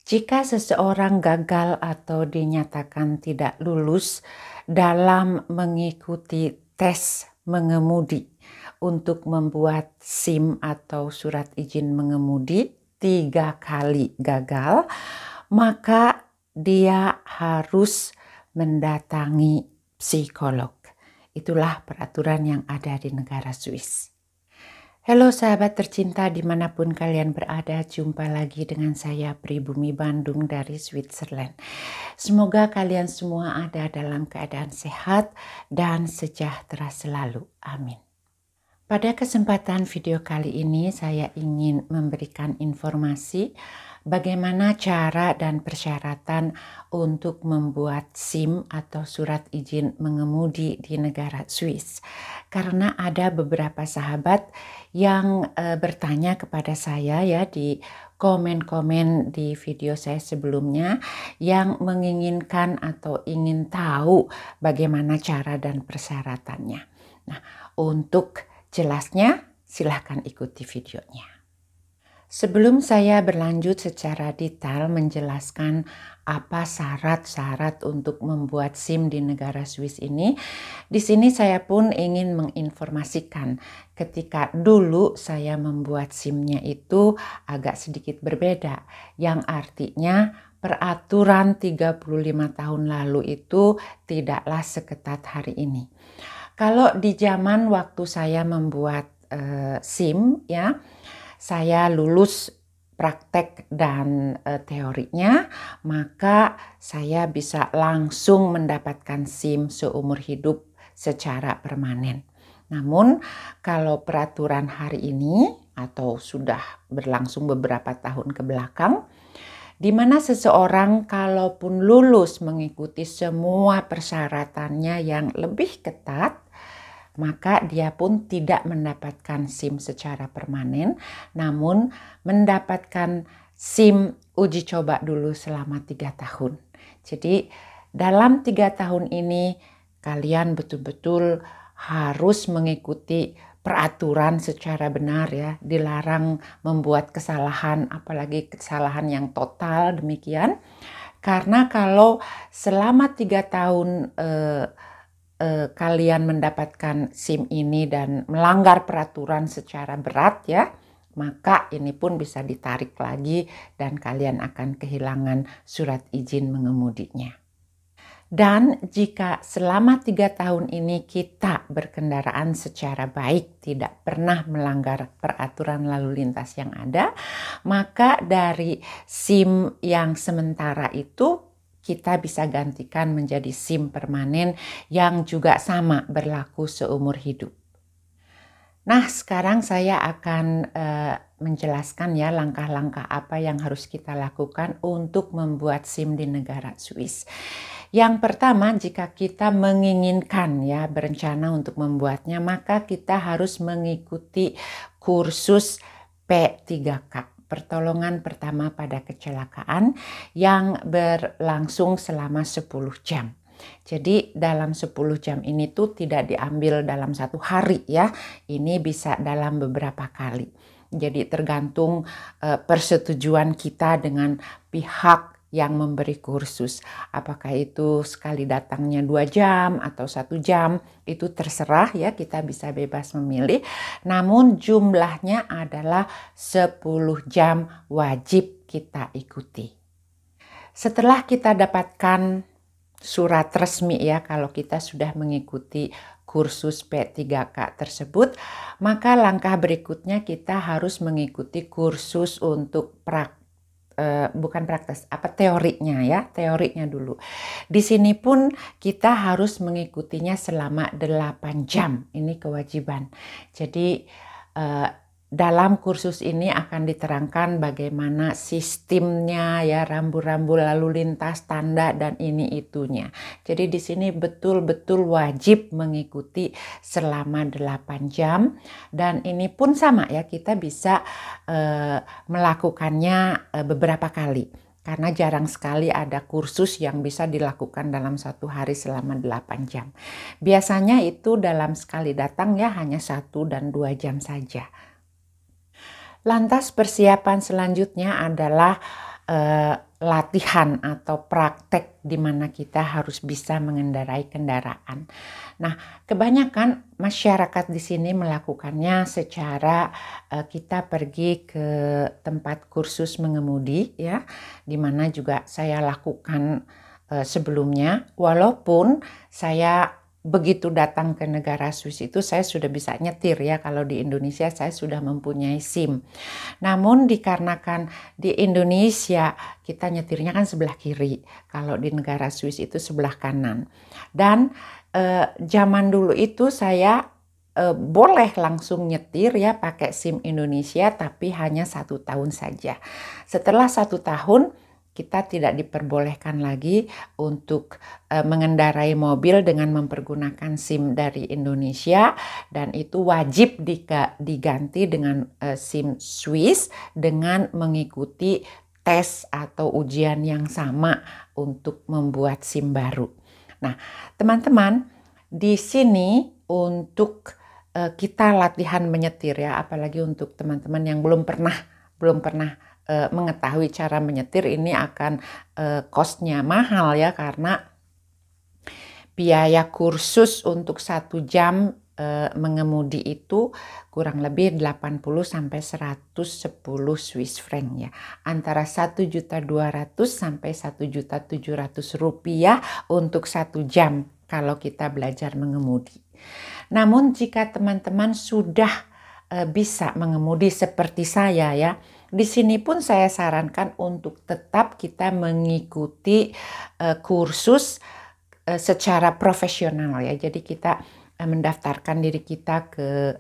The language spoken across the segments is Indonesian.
Jika seseorang gagal atau dinyatakan tidak lulus dalam mengikuti tes mengemudi untuk membuat SIM atau surat izin mengemudi 3 kali gagal, maka dia harus mendatangi psikolog. Itulah peraturan yang ada di negara Swiss. Halo sahabat tercinta dimanapun kalian berada, jumpa lagi dengan saya Pribumi Bandung dari Switzerland. Semoga kalian semua ada dalam keadaan sehat dan sejahtera selalu. Amin. Pada kesempatan video kali ini saya ingin memberikan informasi bagaimana cara dan persyaratan untuk membuat SIM atau surat izin mengemudi di negara Swiss. Karena ada beberapa sahabat yang bertanya kepada saya ya di komen-komen di video saya sebelumnya yang menginginkan atau ingin tahu bagaimana cara dan persyaratannya. Nah, untuk jelasnya silahkan ikuti videonya. Sebelum saya berlanjut secara detail menjelaskan apa syarat-syarat untuk membuat SIM di negara Swiss ini, di sini saya pun ingin menginformasikan ketika dulu saya membuat SIM-nya itu agak sedikit berbeda, yang artinya peraturan 35 tahun lalu itu tidaklah seketat hari ini. Kalau di zaman waktu saya membuat SIM ya, saya lulus praktek dan teorinya, maka saya bisa langsung mendapatkan SIM seumur hidup secara permanen. Namun kalau peraturan hari ini atau sudah berlangsung beberapa tahun ke belakang, di mana seseorang kalaupun lulus mengikuti semua persyaratannya yang lebih ketat, maka dia pun tidak mendapatkan SIM secara permanen, namun mendapatkan SIM uji coba dulu selama 3 tahun. Jadi dalam 3 tahun ini kalian betul-betul harus mengikuti peraturan secara benar ya, dilarang membuat kesalahan, apalagi kesalahan yang total demikian. Karena kalau selama 3 tahun kalian mendapatkan SIM ini dan melanggar peraturan secara berat ya, maka ini pun bisa ditarik lagi dan kalian akan kehilangan surat izin mengemudinya. Dan jika selama 3 tahun ini kita berkendaraan secara baik, tidak pernah melanggar peraturan lalu lintas yang ada, maka dari SIM yang sementara itu kita bisa gantikan menjadi SIM permanen yang juga sama berlaku seumur hidup. Nah, sekarang saya akan menjelaskan ya langkah-langkah apa yang harus kita lakukan untuk membuat SIM di negara Swiss. Yang pertama, jika kita menginginkan ya berencana untuk membuatnya, maka kita harus mengikuti kursus P3K. Pertolongan pertama pada kecelakaan yang berlangsung selama 10 jam. Jadi dalam 10 jam ini tuh tidak diambil dalam 1 hari ya. Ini bisa dalam beberapa kali. Jadi tergantung persetujuan kita dengan pihak yang memberi kursus. Apakah itu sekali datangnya 2 jam atau 1 jam, itu terserah ya, kita bisa bebas memilih. Namun jumlahnya adalah 10 jam wajib kita ikuti. Setelah kita dapatkan surat resmi ya, kalau kita sudah mengikuti kursus P3K tersebut, maka langkah berikutnya kita harus mengikuti kursus untuk teorinya ya, teorinya dulu. Di sini pun kita harus mengikutinya selama 8 jam, ini kewajiban. Jadi dalam kursus ini akan diterangkan bagaimana sistemnya ya, rambu-rambu lalu lintas, tanda dan ini itunya. Jadi di sini betul-betul wajib mengikuti selama 8 jam dan ini pun sama ya, kita bisa melakukannya beberapa kali. Karena jarang sekali ada kursus yang bisa dilakukan dalam 1 hari selama 8 jam. Biasanya itu dalam sekali datang ya hanya 1 dan 2 jam saja. Lantas persiapan selanjutnya adalah latihan atau praktek di mana kita harus bisa mengendarai kendaraan. Nah, kebanyakan masyarakat di sini melakukannya secara kita pergi ke tempat kursus mengemudi ya, di mana juga saya lakukan sebelumnya, walaupun saya begitu datang ke negara Swiss itu saya sudah bisa nyetir ya, kalau di Indonesia saya sudah mempunyai SIM. Namun dikarenakan di Indonesia kita nyetirnya kan sebelah kiri, kalau di negara Swiss itu sebelah kanan. Dan zaman dulu itu saya boleh langsung nyetir ya pakai SIM Indonesia, tapi hanya 1 tahun saja. Setelah 1 tahun kita tidak diperbolehkan lagi untuk mengendarai mobil dengan mempergunakan SIM dari Indonesia, dan itu wajib diganti dengan SIM Swiss dengan mengikuti tes atau ujian yang sama untuk membuat SIM baru. Nah, teman-teman, di sini untuk kita latihan menyetir ya, apalagi untuk teman-teman yang belum pernah mengetahui cara menyetir, ini akan cost-nya mahal ya, karena biaya kursus untuk 1 jam mengemudi itu kurang lebih 80 sampai 110 Swiss franc ya, antara 1.200.000 sampai 1.700.000 rupiah untuk 1 jam kalau kita belajar mengemudi. Namun jika teman-teman sudah bisa mengemudi seperti saya ya, di sini pun saya sarankan untuk tetap kita mengikuti kursus secara profesional ya. Jadi kita mendaftarkan diri kita ke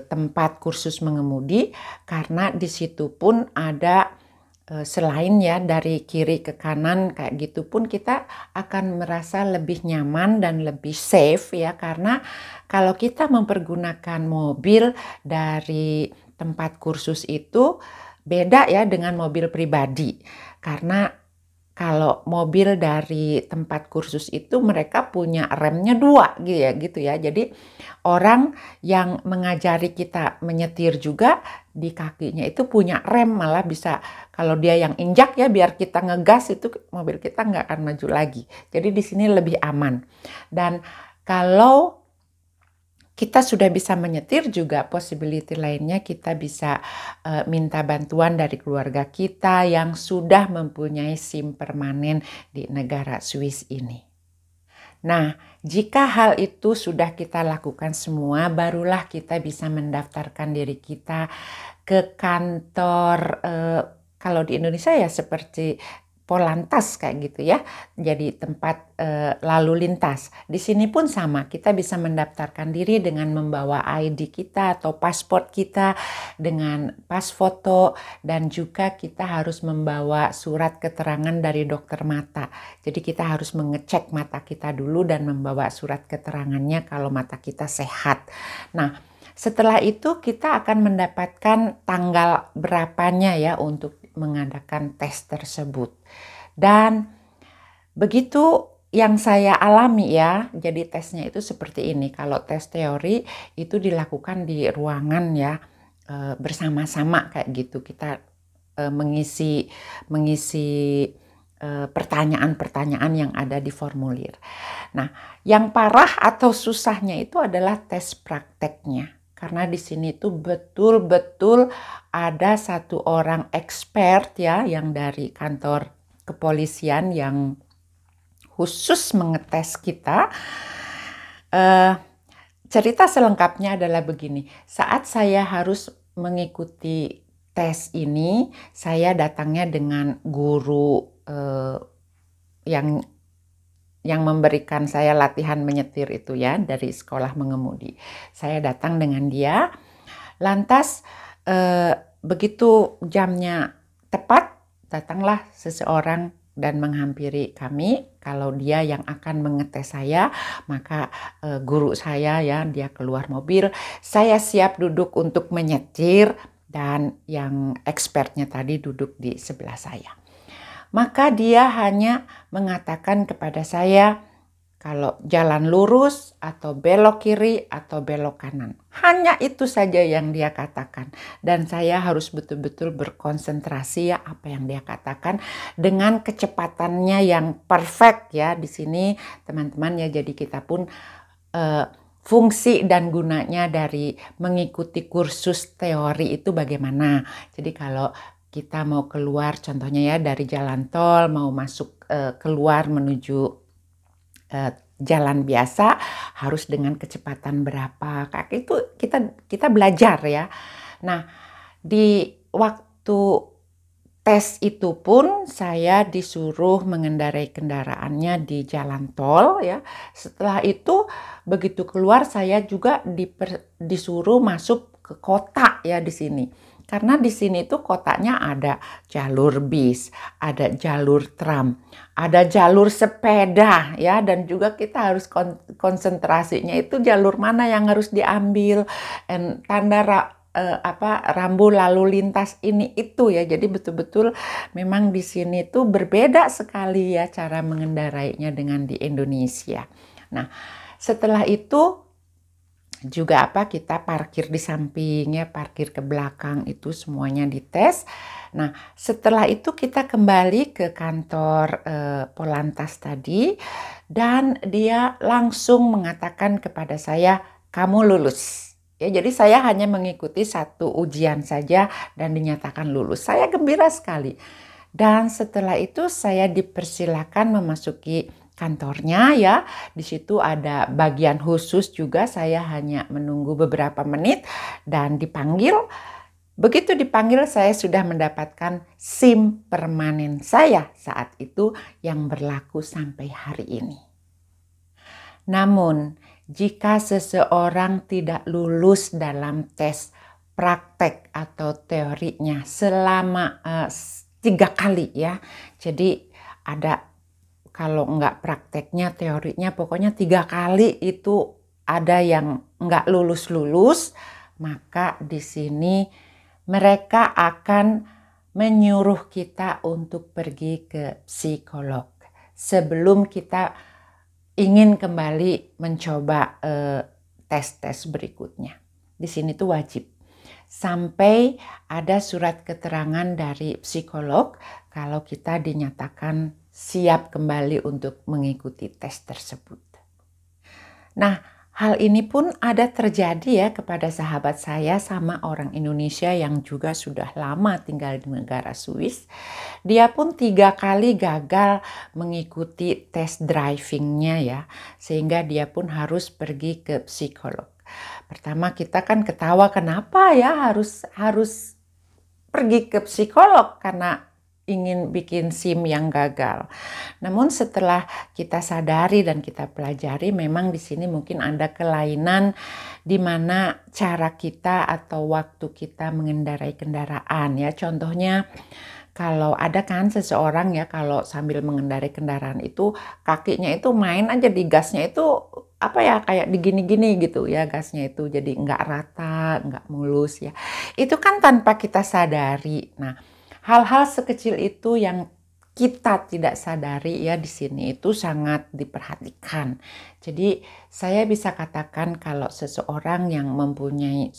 tempat kursus mengemudi, karena di situ pun ada selain ya dari kiri ke kanan kayak gitu pun kita akan merasa lebih nyaman dan lebih safe ya, karena kalau kita mempergunakan mobil dari tempat kursus itu beda ya dengan mobil pribadi, karena kalau mobil dari tempat kursus itu mereka punya remnya 2 gitu ya. Jadi orang yang mengajari kita menyetir juga di kakinya itu punya rem, malah bisa kalau dia yang injak ya, biar kita ngegas itu mobil kita nggak akan maju lagi. Jadi di sini lebih aman. Dan kalau kita sudah bisa menyetir juga, possibility lainnya kita bisa minta bantuan dari keluarga kita yang sudah mempunyai SIM permanen di negara Swiss ini. Nah, jika hal itu sudah kita lakukan semua, barulah kita bisa mendaftarkan diri kita ke kantor, kalau di Indonesia ya seperti Polantas kayak gitu ya, jadi tempat lalu lintas. Di sini pun sama, kita bisa mendaftarkan diri dengan membawa ID kita atau paspor kita dengan pas foto, dan juga kita harus membawa surat keterangan dari dokter mata. Jadi kita harus mengecek mata kita dulu dan membawa surat keterangannya kalau mata kita sehat. Nah, setelah itu kita akan mendapatkan tanggal berapanya ya untuk mengadakan tes tersebut. Dan begitu yang saya alami ya, jadi tesnya itu seperti ini. Kalau tes teori itu dilakukan di ruangan ya, bersama-sama kayak gitu. Kita mengisi pertanyaan-pertanyaan yang ada di formulir. Nah, yang parah atau susahnya itu adalah tes prakteknya. Karena di sini tuh betul-betul ada 1 orang expert ya, yang dari kantor kepolisian yang khusus mengetes kita. Cerita selengkapnya adalah begini. Saat saya harus mengikuti tes ini, saya datangnya dengan guru yang memberikan saya latihan menyetir itu ya, dari sekolah mengemudi. Saya datang dengan dia, lantas begitu jamnya tepat, datanglah seseorang dan menghampiri kami. Kalau dia yang akan mengetes saya, maka guru saya ya, dia keluar mobil, saya siap duduk untuk menyetir, dan yang expertnya tadi duduk di sebelah saya. Maka dia hanya mengatakan kepada saya, kalau jalan lurus atau belok kiri atau belok kanan. Hanya itu saja yang dia katakan. Dan saya harus betul-betul berkonsentrasi ya apa yang dia katakan dengan kecepatannya yang perfect ya di sini teman-teman ya. Jadi kita pun fungsi dan gunanya dari mengikuti kursus teori itu bagaimana. Jadi kalau kita mau keluar contohnya ya dari jalan tol mau masuk keluar menuju jalan biasa harus dengan kecepatan berapa. Kayak itu kita belajar ya. Nah, di waktu tes itu pun saya disuruh mengendarai kendaraannya di jalan tol ya. Setelah itu begitu keluar saya juga disuruh masuk ke kota ya di sini. Karena di sini tuh kotanya ada jalur bis, ada jalur tram, ada jalur sepeda ya, dan juga kita harus konsentrasinya itu jalur mana yang harus diambil, tanda rambu lalu lintas ini itu ya. Jadi betul-betul memang di sini tuh berbeda sekali ya cara mengendarainya dengan di Indonesia. Nah, setelah itu juga kita parkir di samping ya, parkir ke belakang itu semuanya dites. Nah, setelah itu kita kembali ke kantor Polantas tadi dan dia langsung mengatakan kepada saya, kamu lulus. Ya, jadi saya hanya mengikuti satu ujian saja dan dinyatakan lulus. Saya gembira sekali. Dan setelah itu saya dipersilakan memasuki kantornya ya. Di situ ada bagian khusus juga, saya hanya menunggu beberapa menit dan dipanggil. Begitu dipanggil saya sudah mendapatkan SIM permanen saya saat itu yang berlaku sampai hari ini. Namun jika seseorang tidak lulus dalam tes praktek atau teorinya selama 3 kali ya, jadi ada kalau enggak prakteknya teorinya pokoknya 3 kali itu ada yang enggak lulus-lulus, maka di sini mereka akan menyuruh kita untuk pergi ke psikolog sebelum kita ingin kembali mencoba tes-tes berikutnya. Di sini tuh wajib. Sampai ada surat keterangan dari psikolog kalau kita dinyatakan siap kembali untuk mengikuti tes tersebut. Nah, hal ini pun ada terjadi ya kepada sahabat saya sama orang Indonesia yang juga sudah lama tinggal di negara Swiss. Dia pun 3 kali gagal mengikuti tes drivingnya ya, sehingga dia pun harus pergi ke psikolog. Pertama kita kan ketawa, kenapa ya harus pergi ke psikolog karena ingin bikin SIM yang gagal. Namun setelah kita sadari dan kita pelajari, memang di sini mungkin ada kelainan di mana cara kita atau waktu kita mengendarai kendaraan ya. Contohnya kalau ada kan seseorang ya kalau sambil mengendarai kendaraan itu kakinya itu main aja di gasnya itu kayak digini-gini gitu ya gasnya itu, jadi nggak rata, nggak mulus ya. Itu kan tanpa kita sadari. Nah, hal-hal sekecil itu yang kita tidak sadari ya di sini itu sangat diperhatikan. Jadi saya bisa katakan kalau seseorang yang mempunyai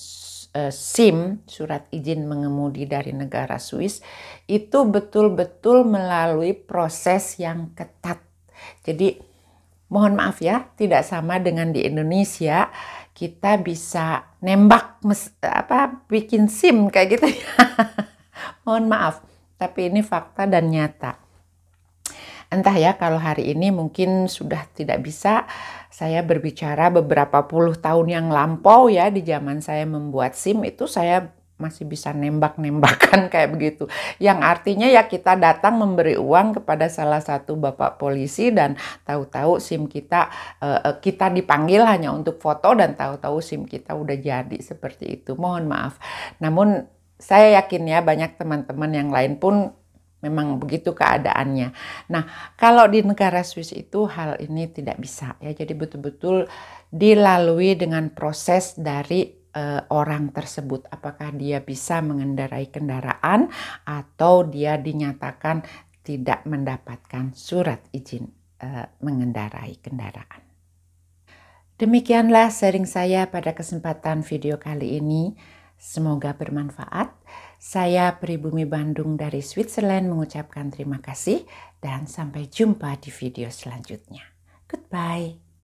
SIM, surat izin mengemudi dari negara Swiss, itu betul-betul melalui proses yang ketat. Jadi mohon maaf ya, tidak sama dengan di Indonesia, kita bisa nembak bikin SIM kayak gitu ya. Mohon maaf, tapi ini fakta dan nyata. Entah ya kalau hari ini mungkin sudah tidak bisa. Saya berbicara beberapa puluh tahun yang lampau ya, di zaman saya membuat SIM itu saya masih bisa nembak-nembakan kayak begitu. Yang artinya ya kita datang memberi uang kepada salah satu bapak polisi dan tahu-tahu SIM kita dipanggil hanya untuk foto dan tahu-tahu SIM kita udah jadi seperti itu. Mohon maaf. Namun saya yakin ya banyak teman-teman yang lain pun memang begitu keadaannya. Nah, kalau di negara Swiss itu hal ini tidak bisa ya. Jadi betul-betul dilalui dengan proses dari orang tersebut. Apakah dia bisa mengendarai kendaraan atau dia dinyatakan tidak mendapatkan surat izin mengendarai kendaraan. Demikianlah sharing saya pada kesempatan video kali ini. Semoga bermanfaat. Saya Pribumi Bandung dari Switzerland mengucapkan terima kasih dan sampai jumpa di video selanjutnya. Goodbye.